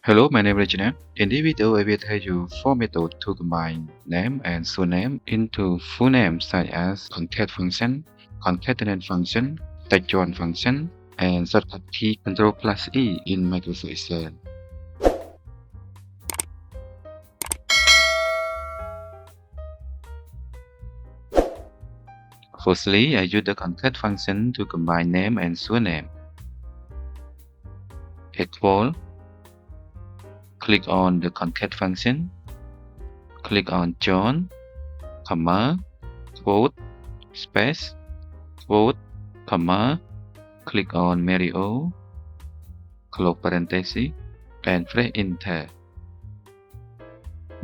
Hello, my name is Regina. In this video, I will tell you 4 methods to combine name and surname into full name such as concat function, concatenate function, TEXTJOIN function, and shortcut key Ctrl+E in Microsoft Excel. Firstly, I use the concat function to combine name and surname. Equal. Click on the concat function. Click on join, comma, quote, space, quote, comma. Click on Mario, close parenthesis, and press enter.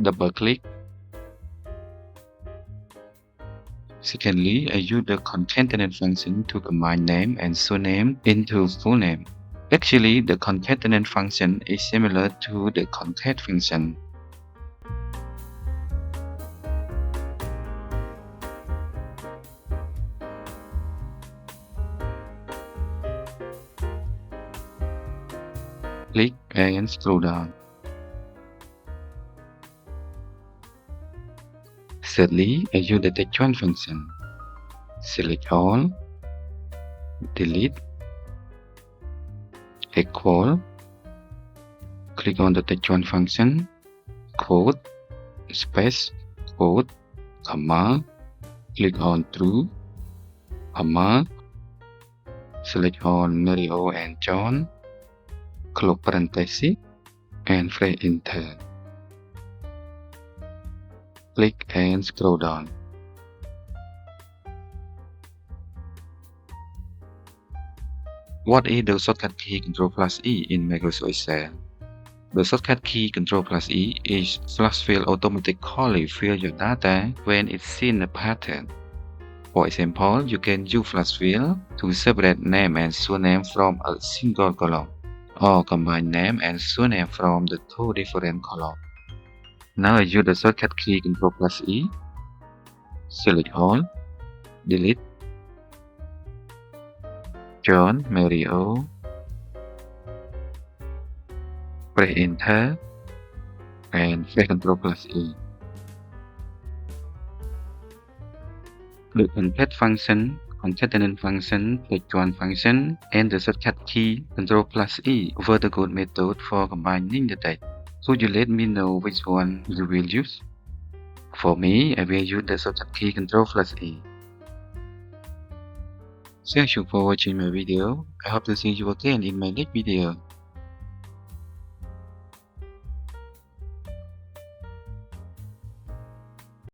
Double click. Secondly, I use the concatenate function to combine name and surname into full name. Actually, the concatenate function is similar to the concat function. Click and scroll down. Thirdly, I use the TEXTJOIN function. Select all, delete, equal, click on the TEXTJOIN function, quote, space, quote, comma, click on true, comma, select on Mario and John, close parenthesis, and press enter. Click and scroll down. What is the shortcut key Ctrl+E in Microsoft Excel? The shortcut key Ctrl+E is flash fill automatically fill your data when it sees a pattern. For example, you can use flash fill to separate name and surname from a single column, or combine name and surname from the two different columns. Now I use the shortcut key Ctrl+E, select all, delete, John, Mario, press enter, and press Ctrl+E. The concat function, concatenate function, TEXTJOIN function, and the shortcut key Ctrl+E were the good method for combining the text. Could you let me know which one you will use? For me, I will use the shortcut key Ctrl+E. Thank you for watching my video. I hope to see you again in my next video.